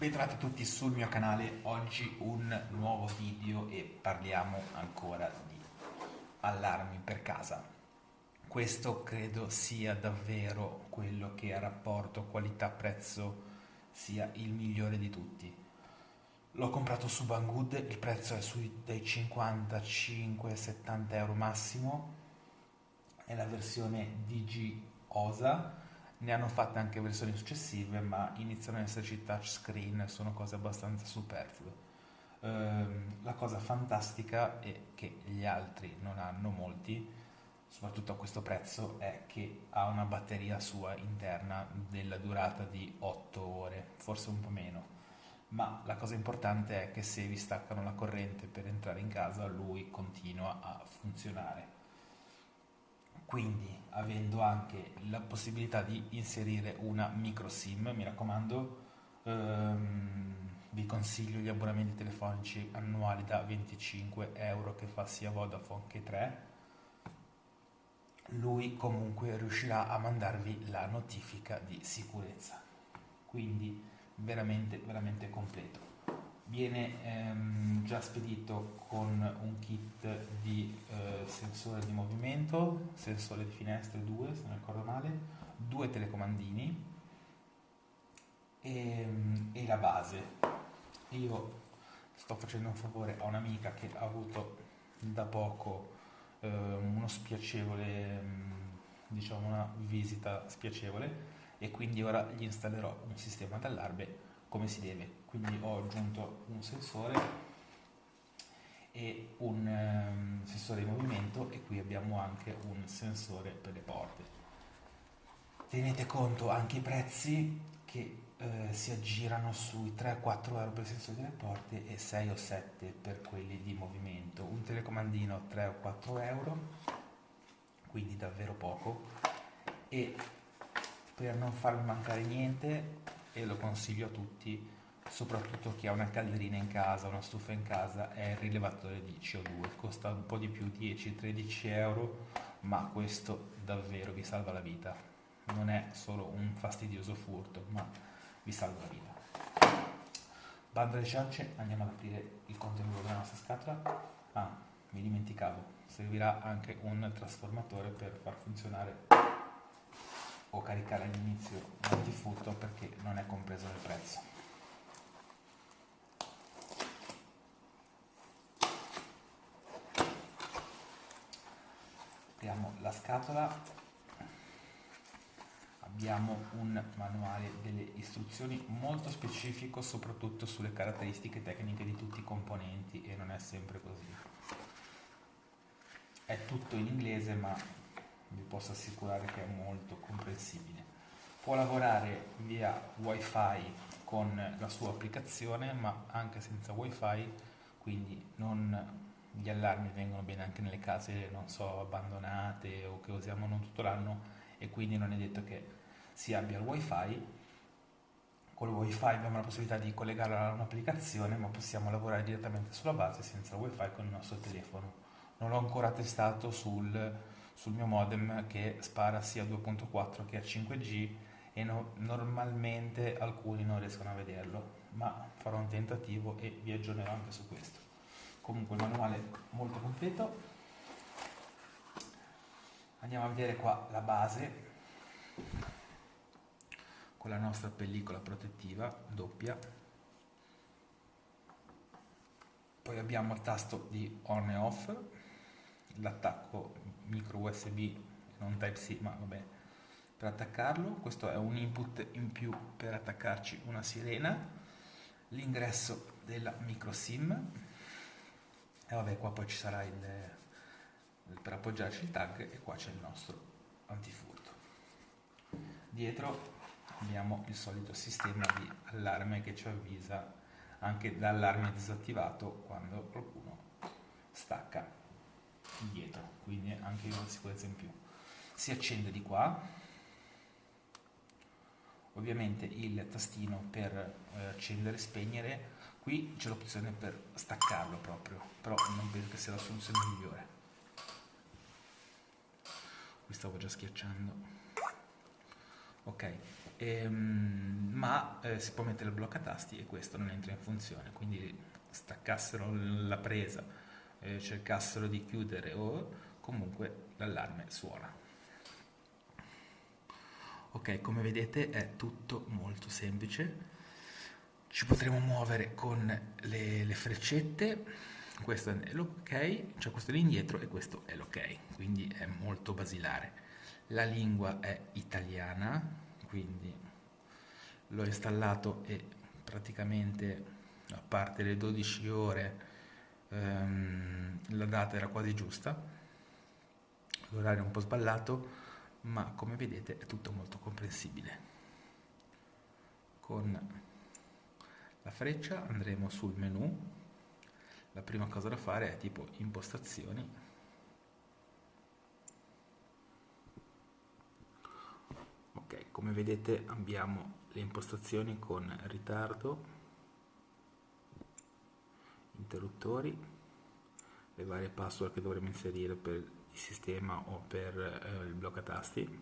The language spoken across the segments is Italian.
Bentrovati tutti sul mio canale, oggi un nuovo video e parliamo ancora di allarmi per casa. Questo credo sia davvero quello che a rapporto qualità-prezzo sia il migliore di tutti. L'ho comprato su Banggood, il prezzo è dai 55-70 euro massimo, è la versione DG OSA. Ne hanno fatte anche versioni successive, ma iniziano ad esserci touchscreen, sono cose abbastanza superflue. La cosa fantastica è che gli altri non hanno molti, soprattutto a questo prezzo, è che ha una batteria sua interna della durata di 8 ore, forse un po' meno. Ma la cosa importante è che se vi staccano la corrente per entrare in casa, lui continua a funzionare. Quindi, avendo anche la possibilità di inserire una micro SIM, mi raccomando, vi consiglio gli abbonamenti telefonici annuali da 25 euro che fa sia Vodafone che 3. Lui comunque riuscirà a mandarvi la notifica di sicurezza. Quindi veramente veramente completo. Viene già spedito con un kit di sensore di movimento, sensore di finestre 2 se non ricordo male, due telecomandini e la base. Io sto facendo un favore a un'amica che ha avuto da poco uno spiacevole, diciamo una visita spiacevole, e quindi ora gli installerò un sistema d'allarme come si deve. Quindi ho aggiunto un sensore e un sensore di movimento, e qui abbiamo anche un sensore per le porte. Tenete conto anche i prezzi che si aggirano sui 3-4 euro per il sensore delle porte e 6 o 7 per quelli di movimento. Un telecomandino 3 o 4 euro, quindi davvero poco, e per non farmi mancare niente, e lo consiglio a tutti, soprattutto chi ha una calderina in casa, una stufa in casa, è il rilevatore di CO2. Costa un po' di più, 10-13 euro, ma questo davvero vi salva la vita. Non è solo un fastidioso furto, ma vi salva la vita. Bando alle ciance, andiamo ad aprire il contenuto della nostra scatola. Ah, mi dimenticavo, servirà anche un trasformatore per far funzionare o caricare all'inizio l'antifurto, perché non è compreso nel prezzo. Apriamo la scatola, abbiamo un manuale delle istruzioni molto specifico soprattutto sulle caratteristiche tecniche di tutti i componenti, e non è sempre così. È tutto in inglese, ma vi posso assicurare che è molto comprensibile. Può lavorare via wifi con la sua applicazione, ma anche senza wifi, quindi gli allarmi vengono bene anche nelle case, non so, abbandonate o che usiamo non tutto l'anno, e quindi non è detto che si abbia il wifi. Con il wifi abbiamo la possibilità di collegarlo a un'applicazione, ma possiamo lavorare direttamente sulla base senza il wifi con il nostro telefono. Non l'ho ancora testato sul mio modem, che spara sia a 2.4 che a 5G, e normalmente alcuni non riescono a vederlo, ma farò un tentativo e vi aggiornerò anche su questo. Comunque il manuale è molto completo. Andiamo a vedere qua la base con la nostra pellicola protettiva doppia. Poi abbiamo il tasto di on e off, l'attacco micro USB, non Type-C, ma vabbè, per attaccarlo. Questo è un input in più per attaccarci una sirena, l'ingresso della micro SIM, e vabbè, qua poi ci sarà per appoggiarci il tag, e qua c'è il nostro antifurto. Dietro abbiamo il solito sistema di allarme che ci avvisa anche l'allarme disattivato quando qualcuno stacca dietro, quindi anche una sicurezza in più. Si accende di qua, ovviamente il tastino per accendere e spegnere. Qui c'è l'opzione per staccarlo proprio, però non penso che sia la soluzione migliore. Qui stavo già schiacciando. Ok, ma si può mettere il bloccatasti e questo non entra in funzione, quindi staccassero la presa, cercassero di chiudere o comunque l'allarme suona. Ok, come vedete è tutto molto semplice. Ci potremo muovere con le freccette, questo è l'ok, cioè questo è l'indietro e questo è l'ok, quindi è molto basilare. La lingua è italiana, quindi l'ho installato e praticamente a parte le 12 ore la data era quasi giusta, l'orario è un po' sballato, ma come vedete è tutto molto comprensibile. Con la freccia andremo sul menu, la prima cosa da fare è tipo impostazioni, ok, come vedete abbiamo le impostazioni con ritardo, interruttori, le varie password che dovremo inserire per il sistema o per il bloccatasti,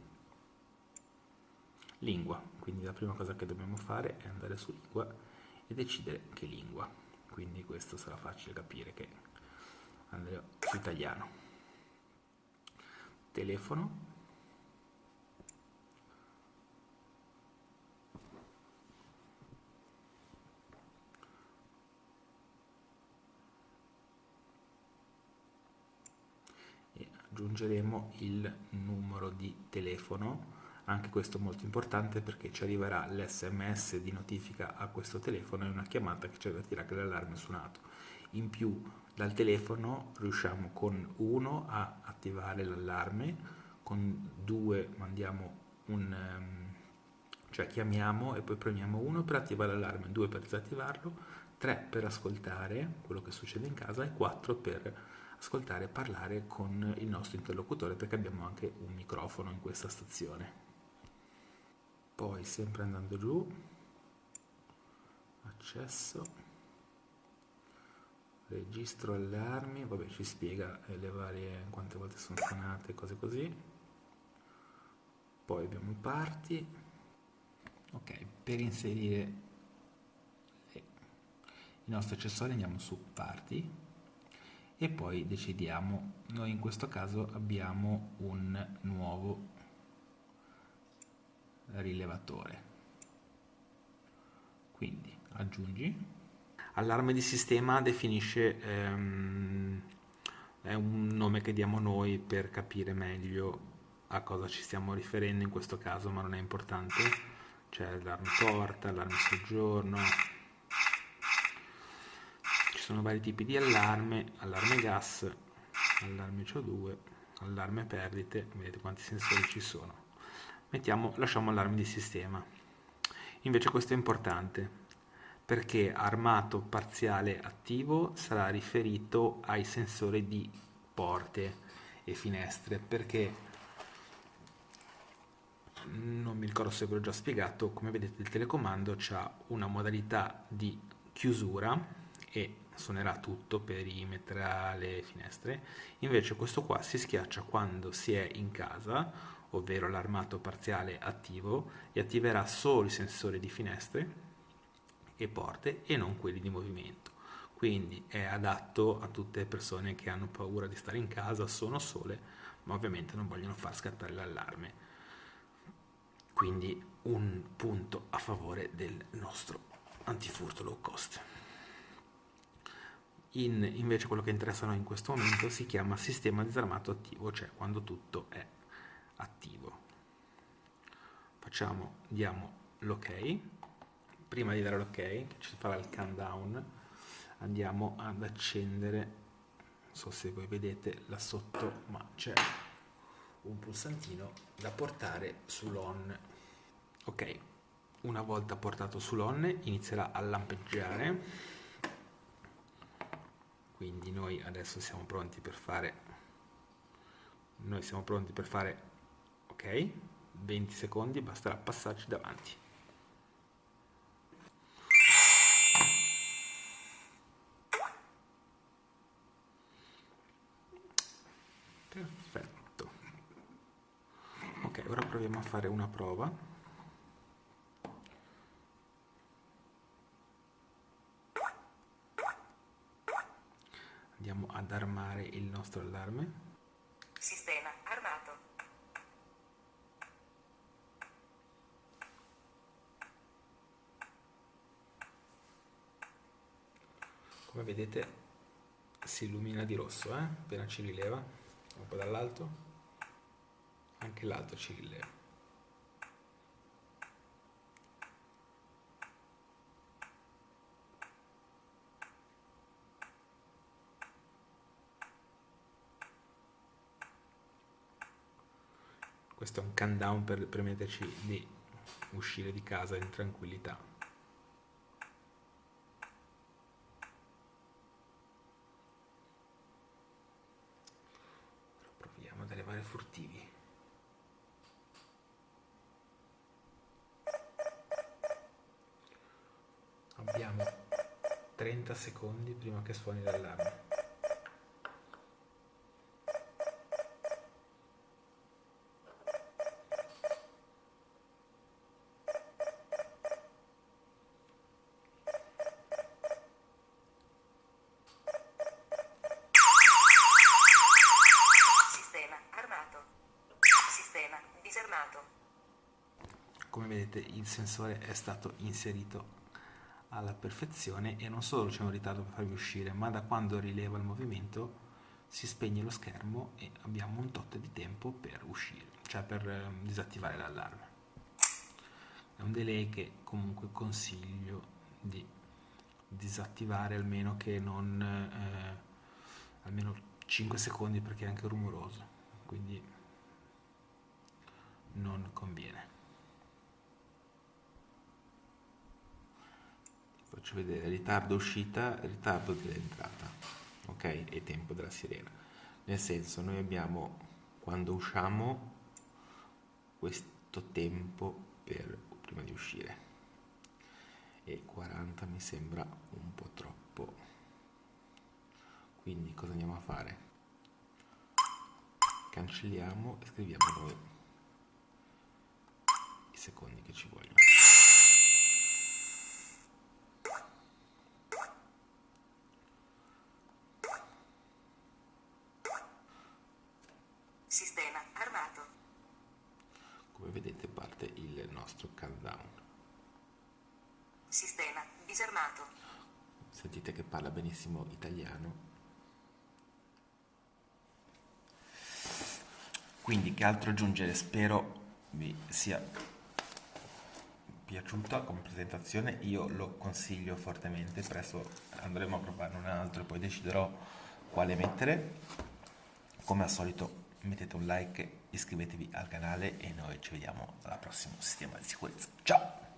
lingua, quindi la prima cosa che dobbiamo fare è andare su lingua e decidere che lingua, quindi questo sarà facile capire che andremo su italiano. Telefono, e aggiungeremo il numero di telefono, anche questo molto importante perché ci arriverà l'SMS di notifica a questo telefono e una chiamata che ci avvertirà che l'allarme è suonato. In più dal telefono riusciamo con 1 a attivare l'allarme, con 2 mandiamo cioè chiamiamo e poi premiamo 1 per attivare l'allarme, 2 per disattivarlo, 3 per ascoltare quello che succede in casa e 4 per ascoltare e parlare con il nostro interlocutore perché abbiamo anche un microfono in questa stazione. Poi sempre andando giù, accesso, registro allarmi, vabbè ci spiega le varie quante volte sono suonate, cose così. Poi abbiamo parti. Ok, per inserire i nostri accessori andiamo su parti e poi decidiamo, noi in questo caso abbiamo un nuovo rilevatore, quindi aggiungi. Allarme di sistema definisce, è un nome che diamo noi per capire meglio a cosa ci stiamo riferendo in questo caso, ma non è importante. C'è allarme porta, allarme soggiorno, ci sono vari tipi di allarme, allarme gas, allarme CO2, allarme perdite, vedete quanti sensori ci sono. Lasciamo allarme di sistema. Invece questo è importante perché armato parziale attivo sarà riferito ai sensori di porte e finestre, perché non mi ricordo se ve l'ho già spiegato, come vedete il telecomando ha una modalità di chiusura e suonerà tutto, perimetra, le finestre, invece questo qua si schiaccia quando si è in casa, ovvero l'armato parziale attivo, e attiverà solo i sensori di finestre e porte e non quelli di movimento. Quindi è adatto a tutte le persone che hanno paura di stare in casa, sono sole, ma ovviamente non vogliono far scattare l'allarme. Quindi un punto a favore del nostro antifurto low cost. Invece quello che interessa a noi in questo momento si chiama sistema disarmato attivo, cioè quando tutto è attivo. Diamo l'ok. Prima di dare l'ok, che ci farà il countdown, andiamo ad accendere, non so se voi vedete là sotto, ma c'è un pulsantino da portare sull'on. Ok, una volta portato sull'on inizierà a lampeggiare, quindi noi adesso siamo pronti per fare ok, 20 secondi, basterà passarci davanti. Perfetto. Ok, ora proviamo a fare una prova. andiamo ad armare il nostro allarme. Sistema armato. Come vedete si illumina di rosso, appena ci rileva, un po' dall'alto, anche l'altro ci rileva. Questo è un countdown per permetterci di uscire di casa in tranquillità. Proviamo ad arrivare furtivi. Abbiamo 30 secondi prima che suoni l'allarme. Disarmato. Come vedete il sensore è stato inserito alla perfezione e non solo c'è un ritardo per farvi uscire, ma da quando rileva il movimento si spegne lo schermo e abbiamo un tot di tempo per uscire, cioè per disattivare l'allarme. È un delay che comunque consiglio di disattivare almeno che non almeno 5 secondi, perché è anche rumoroso, quindi non conviene. Faccio vedere ritardo uscita, ritardo dell'entrata, ok? E tempo della sirena. Nel senso, noi abbiamo, quando usciamo, questo tempo prima di uscire, e 40 mi sembra un po' troppo. Quindi cosa andiamo a fare? Cancelliamo e scriviamo noi i secondi che ci vogliono. Sistema armato. Come vedete parte il nostro countdown. Sistema disarmato. Sentite che parla benissimo italiano. Quindi che altro aggiungere? Spero vi sia piaciuta come presentazione, io lo consiglio fortemente, presto andremo a provarne un altro e poi deciderò quale mettere. Come al solito mettete un like, iscrivetevi al canale e noi ci vediamo al prossimo sistema di sicurezza. Ciao!